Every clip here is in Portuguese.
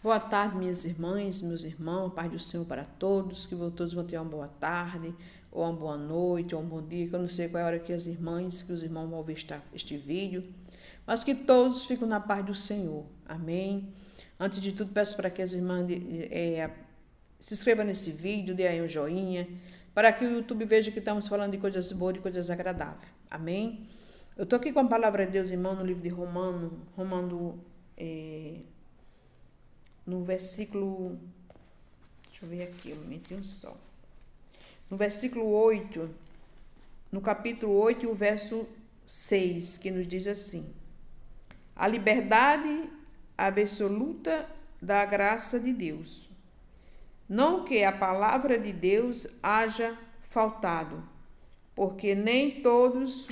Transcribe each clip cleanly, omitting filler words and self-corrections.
Boa tarde, minhas irmãs, meus irmãos, paz do Senhor para todos, que todos vão ter uma boa tarde, ou uma boa noite, ou um bom dia, que eu não sei qual é a hora que os irmãos vão ver este vídeo, mas que todos fiquem na paz do Senhor, amém? Antes de tudo, peço para que as irmãs se inscrevam nesse vídeo, dê aí um joinha, para que o YouTube veja que estamos falando de coisas boas e coisas agradáveis, amém? Eu estou aqui com a palavra de Deus, irmão, no livro de Romano, no versículo, deixa eu ver aqui, um momentinho só. No versículo 8, no capítulo 8, o verso 6, que nos diz assim: a liberdade absoluta da graça de Deus. Não que a palavra de Deus haja faltado, porque nem todos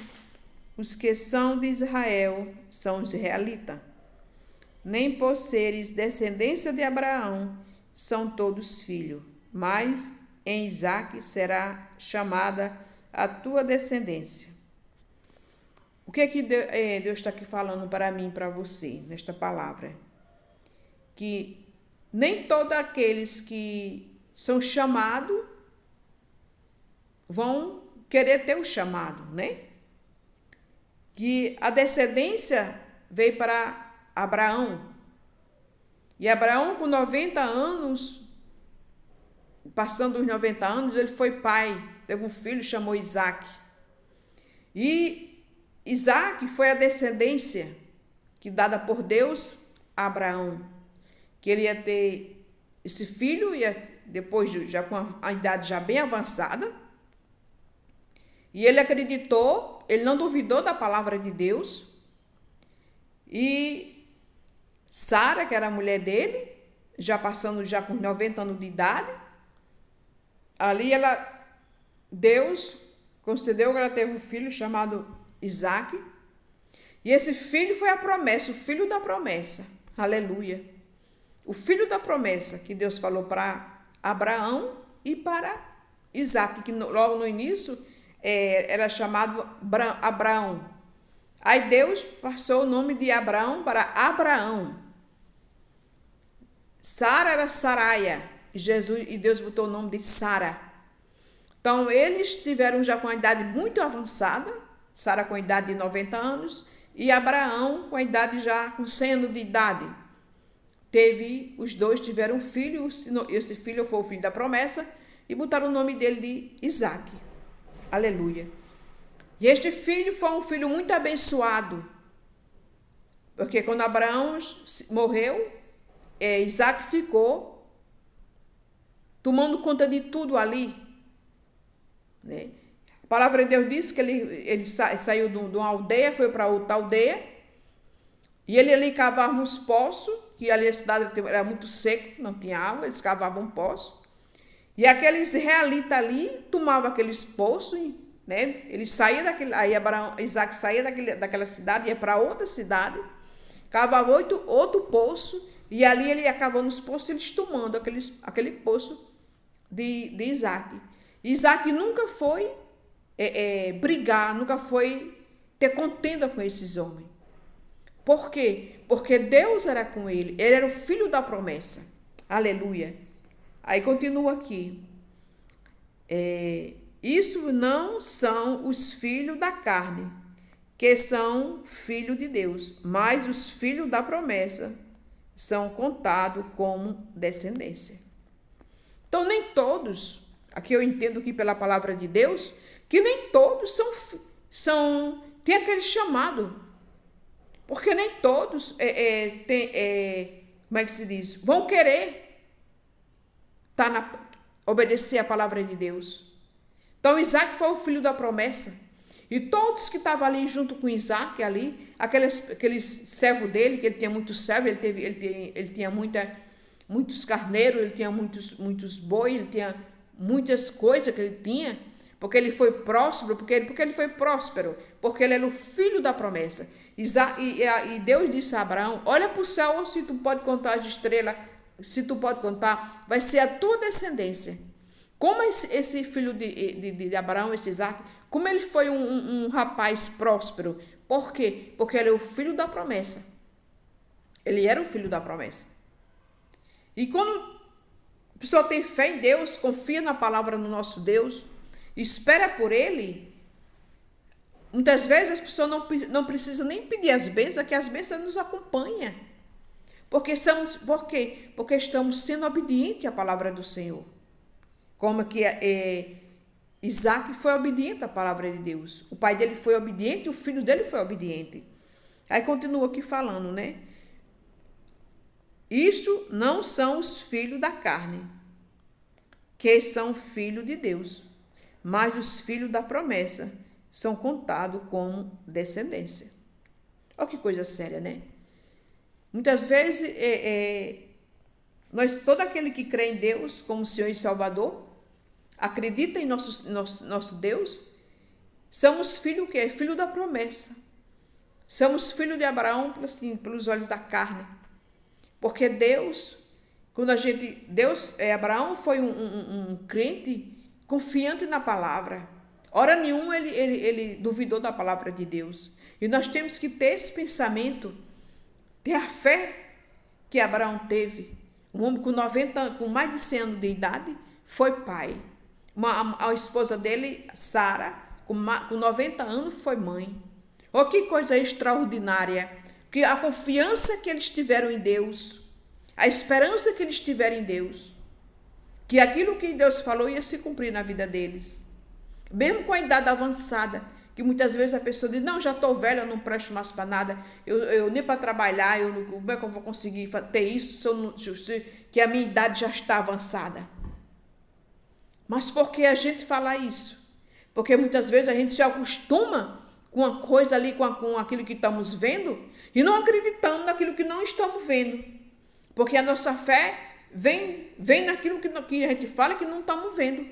os que são de Israel são israelitas, nem por seres descendência de Abraão são todos filhos, mas em Isaque será chamada a tua descendência. O que é que Deus está aqui falando para mim e para você, nesta palavra? Que nem todos aqueles que são chamados vão querer ter o chamado, né? Que a descendência veio para Abraão. E Abraão, com 90 anos, passando os 90 anos, ele foi pai, teve um filho, chamou Isaque. E Isaque foi a descendência que dada por Deus a Abraão, que ele ia ter esse filho, depois já com a idade já bem avançada, e ele acreditou, ele não duvidou da palavra de Deus, e Sara, que era a mulher dele, já passando já com 90 anos de idade, ali Deus concedeu que ela teve um filho chamado Isaque, e esse filho foi a promessa, o filho da promessa, aleluia, o filho da promessa que Deus falou para Abraão e para Isaque, que logo no início era chamado Abraão. Aí Deus passou o nome de Abraão para Abraão. Sara era Saraia, e Deus botou o nome de Sara. Então, eles tiveram já com a idade muito avançada, Sara com a idade de 90 anos, e Abraão com a idade já com 100 anos de idade. Os dois tiveram um filho, esse filho foi o filho da promessa, e botaram o nome dele de Isaque. Aleluia. E este filho foi um filho muito abençoado, porque quando Abraão morreu, Isaque ficou tomando conta de tudo ali, né? A palavra de Deus diz que ele saiu de uma aldeia, foi para outra aldeia, e ele ali cavava uns poços, que ali a cidade era muito seco, não tinha água, eles cavavam um poço, e aqueles israelitas ali tomavam aqueles poços, né? Ele saía Isaque saía daquela cidade, ia para outra cidade, cavava outro poço, e ali ele ia cavando os poços, eles tomando aquele poço de Isaque. Isaque nunca foi brigar, nunca foi ter contenda com esses homens. Por quê? Porque Deus era com ele era o filho da promessa. Aleluia. Aí continua aqui. Isso não são os filhos da carne, que são filhos de Deus, mas os filhos da promessa são contados como descendência. Então, nem todos, aqui eu entendo que pela palavra de Deus, que nem todos têm aquele chamado, porque nem todos como é que se diz? Vão querer obedecer a palavra de Deus. Então, Isaque foi o filho da promessa. E todos que estavam ali junto com Isaque, aquele servo dele, que ele tinha muitos servos, ele tinha muitos carneiros, ele tinha muitos bois, ele tinha muitas coisas que ele tinha, porque ele foi próspero, porque ele foi próspero, porque ele era o filho da promessa. E Deus disse a Abraão: olha para o céu, se tu pode contar as estrelas, se tu pode contar, vai ser a tua descendência. Como esse filho de Abraão, esse Isaque, como ele foi um rapaz próspero, Por quê? Porque ele é o filho da promessa. Ele era o filho da promessa. E quando a pessoa tem fé em Deus, confia na palavra do nosso Deus, espera por Ele, muitas vezes as pessoas não precisam nem pedir as bênçãos, que as bênçãos nos acompanham. Por quê? Porque estamos sendo obedientes à palavra do Senhor. Como que Isaac foi obediente à palavra de Deus. O pai dele foi obediente, o filho dele foi obediente. Aí continua aqui falando, né? Isto não são os filhos da carne, que são filhos de Deus, mas os filhos da promessa são contados como descendência. Olha que coisa séria, né? Muitas vezes, todo aquele que crê em Deus como Senhor e Salvador, acredita em nosso Deus, somos filhos o quê? Filho da promessa. Somos filhos de Abraão, assim, pelos olhos da carne. Porque Abraão foi um crente confiante na palavra. Hora nenhuma ele duvidou da palavra de Deus. E nós temos que ter esse pensamento, ter a fé que Abraão teve. Um homem com mais de 100 anos de idade, foi pai. A esposa dele, Sara, com 90 anos, foi mãe. Oh, que coisa extraordinária! Que a confiança que eles tiveram em Deus, a esperança que eles tiveram em Deus, que aquilo que Deus falou ia se cumprir na vida deles. Mesmo com a idade avançada, que muitas vezes a pessoa diz, não, já estou velha, eu não presto mais para nada, eu nem para trabalhar, como é que eu vou conseguir ter isso, que a minha idade já está avançada. Mas por que a gente fala isso? Porque muitas vezes a gente se acostuma com a coisa ali, com aquilo que estamos vendo, e não acreditamos naquilo que não estamos vendo. Porque a nossa fé vem naquilo que a gente fala que não estamos vendo.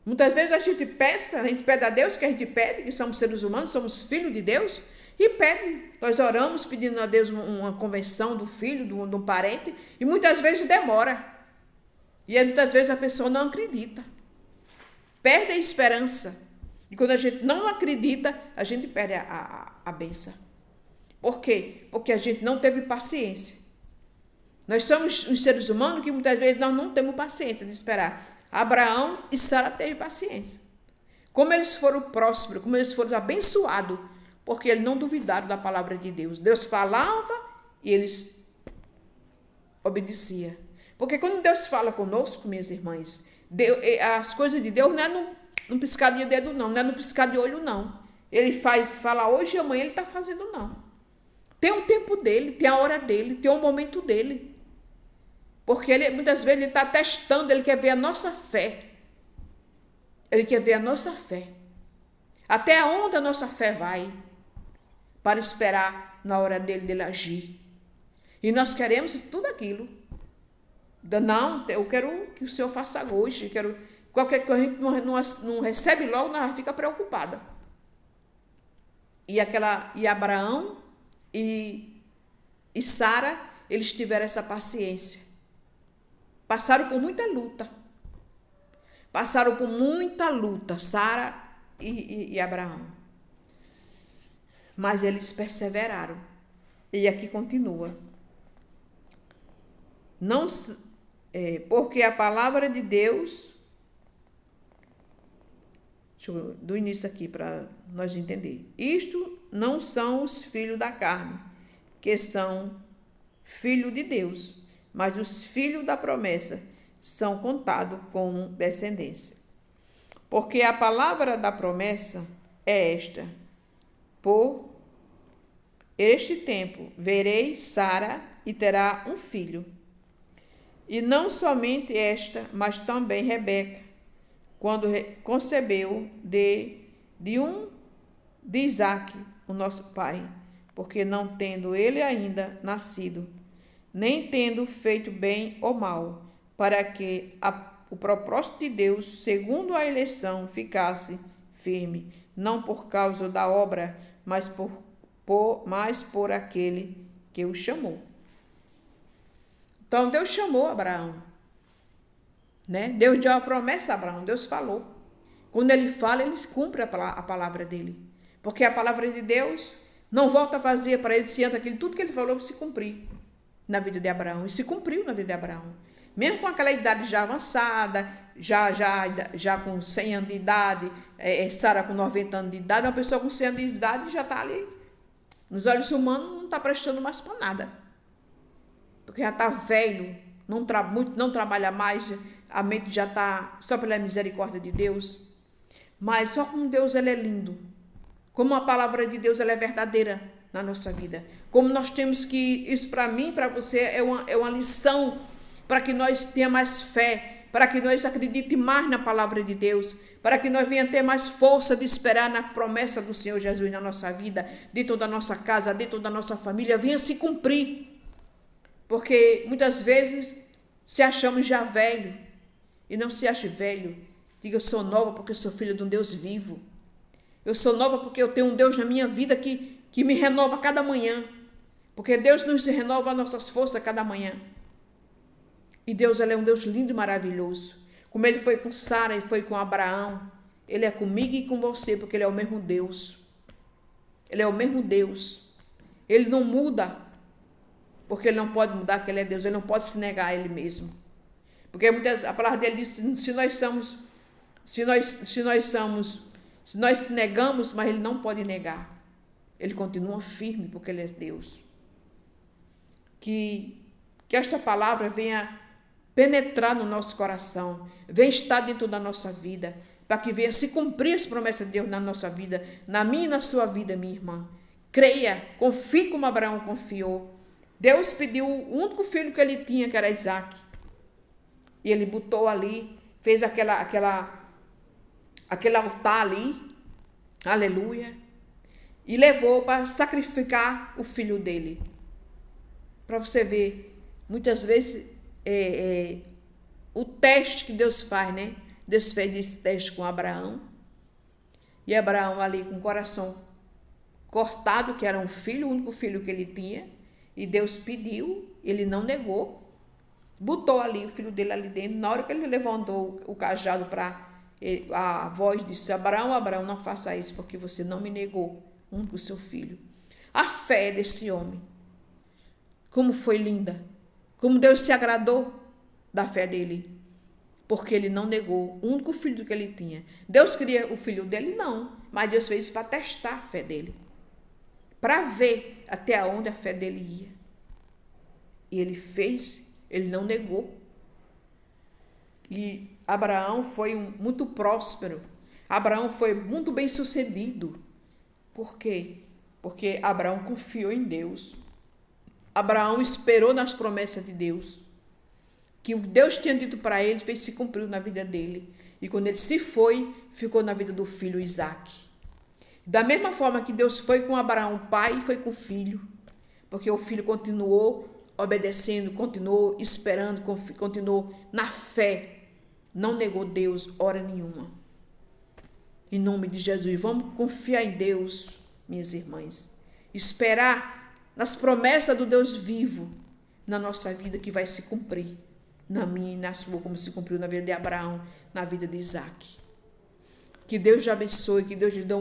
Muitas vezes a gente pede a Deus que a gente pede, que somos seres humanos, somos filhos de Deus, e pede. Nós oramos pedindo a Deus uma conversão do filho, de um parente, e muitas vezes demora. E aí, muitas vezes a pessoa não acredita. Perde a esperança. E quando a gente não acredita, a gente perde a bênção. Por quê? Porque a gente não teve paciência. Nós somos os seres humanos que muitas vezes nós não temos paciência de esperar. Abraão e Sara teve paciência. Como eles foram prósperos, como eles foram abençoados, porque eles não duvidaram da palavra de Deus. Deus falava e eles obedeciam. Porque quando Deus fala conosco, minhas irmãs, as coisas de Deus não é num piscar de dedo, não é no piscar de olho, não. Ele fala hoje e amanhã ele está fazendo, não. Tem um tempo dele, tem a hora dele, tem um momento dele. Porque muitas vezes ele está testando, ele quer ver a nossa fé. Ele quer ver a nossa fé. Até onde a nossa fé vai para esperar na hora dele agir. E nós queremos tudo aquilo. Não, eu quero que o Senhor faça hoje. Qualquer coisa a gente não recebe logo, nós fica preocupada. E Abraão e Sara, eles tiveram essa paciência. Passaram por muita luta. Sara e Abraão. Mas eles perseveraram. E aqui continua. Porque a palavra de Deus... Deixa eu do início aqui para nós entender. Isto não são os filhos da carne, que são filhos de Deus, mas os filhos da promessa são contados como descendência. Porque a palavra da promessa é esta: por este tempo verei Sara e terá um filho. E não somente esta, mas também Rebeca, quando concebeu de Isaque, o nosso pai, porque não tendo ele ainda nascido, nem tendo feito bem ou mal, para que o propósito de Deus, segundo a eleição, ficasse firme, não por causa da obra, mas por aquele que o chamou. Então, Deus chamou Abraão. Né? Deus deu a promessa a Abraão, Deus falou. Quando ele fala, ele cumpre a palavra dele. Porque a palavra de Deus não volta vazia para ele, se aquilo, tudo que ele falou se cumprir na vida de Abraão. E se cumpriu na vida de Abraão. Mesmo com aquela idade já avançada, já com 100 anos de idade, Sara com 90 anos de idade, uma pessoa com 100 anos de idade já está ali, nos olhos humanos, não está prestando mais para nada. Porque já está velho, não trabalha mais, a mente já está só pela misericórdia de Deus. Mas só como Deus ele é lindo, como a palavra de Deus ela é verdadeira na nossa vida. Como nós temos que, isso para mim, para você, é uma lição para que nós tenhamos mais fé, para que nós acreditemos mais na palavra de Deus, para que nós venhamos ter mais força de esperar na promessa do Senhor Jesus na nossa vida, dentro da nossa casa, dentro da nossa família, venha se cumprir. Porque muitas vezes se achamos já velho, e não se ache velho. Diga, eu sou nova porque eu sou filha de um Deus vivo. Eu sou nova porque eu tenho um Deus na minha vida que me renova cada manhã. Porque Deus nos renova nossas forças cada manhã. E Deus ele é um Deus lindo e maravilhoso. Como ele foi com Sara e foi com Abraão, ele é comigo e com você, porque ele é o mesmo Deus. Ele é o mesmo Deus. Ele não muda, porque ele não pode mudar que ele é Deus. Ele não pode se negar a ele mesmo. Porque a palavra dele diz, se nós negamos, mas ele não pode negar. Ele continua firme, porque ele é Deus. Que esta palavra venha penetrar no nosso coração, venha estar dentro da nossa vida, para que venha se cumprir as promessas de Deus na nossa vida, na minha e na sua vida, minha irmã. Creia, confie como Abraão confiou. Deus pediu o único filho que ele tinha, que era Isaac. E ele botou ali, fez aquele altar ali, aleluia, e levou para sacrificar o filho dele. Para você ver, muitas vezes, o teste que Deus faz, né? Deus fez esse teste com Abraão, e Abraão ali com o coração cortado, que era um filho, o único filho que ele tinha, e Deus pediu, ele não negou, botou ali o filho dele ali dentro. Na hora que ele levantou o cajado para a voz disse, Abraão, Abraão, não faça isso, porque você não me negou o único seu filho. A fé desse homem, como foi linda, como Deus se agradou da fé dele, porque ele não negou o único filho que ele tinha. Deus queria o filho dele? Não, mas Deus fez isso para testar a fé dele, para ver até onde a fé dele ia. E ele fez, ele não negou. E Abraão foi muito próspero. Abraão foi muito bem sucedido. Por quê? Porque Abraão confiou em Deus. Abraão esperou nas promessas de Deus. Que o Deus tinha dito para ele, fez se cumpriu na vida dele. E quando ele se foi, ficou na vida do filho Isaac. Da mesma forma que Deus foi com Abraão, pai, foi com o filho. Porque o filho continuou obedecendo, continuou esperando, continuou na fé. Não negou Deus hora nenhuma. Em nome de Jesus, vamos confiar em Deus, minhas irmãs. Esperar nas promessas do Deus vivo na nossa vida, que vai se cumprir. Na minha e na sua, como se cumpriu na vida de Abraão, na vida de Isaac. Que Deus te abençoe, que Deus te dê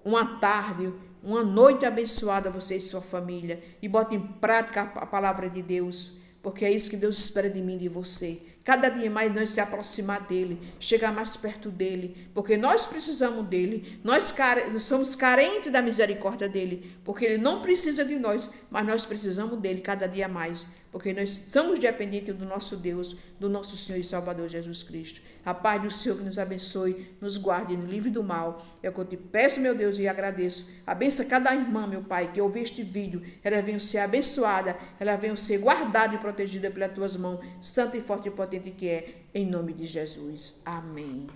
uma tarde, uma noite abençoada a você e sua família. E bote em prática a palavra de Deus, porque é isso que Deus espera de mim e de você. Cada dia mais nós se aproximar dele, chegar mais perto dele, porque nós precisamos dele, nós somos carentes da misericórdia dele, porque ele não precisa de nós, mas nós precisamos dele cada dia mais, porque nós somos dependentes do nosso Deus, do nosso Senhor e Salvador Jesus Cristo. A paz do Senhor que nos abençoe, nos guarde no livre do mal. É o que eu te peço, meu Deus, e agradeço. Abençoa cada irmã, meu Pai, que ouviu este vídeo. Ela venha ser abençoada, ela venha ser guardada e protegida pelas tuas mãos, santa e forte e potente que é, em nome de Jesus. Amém.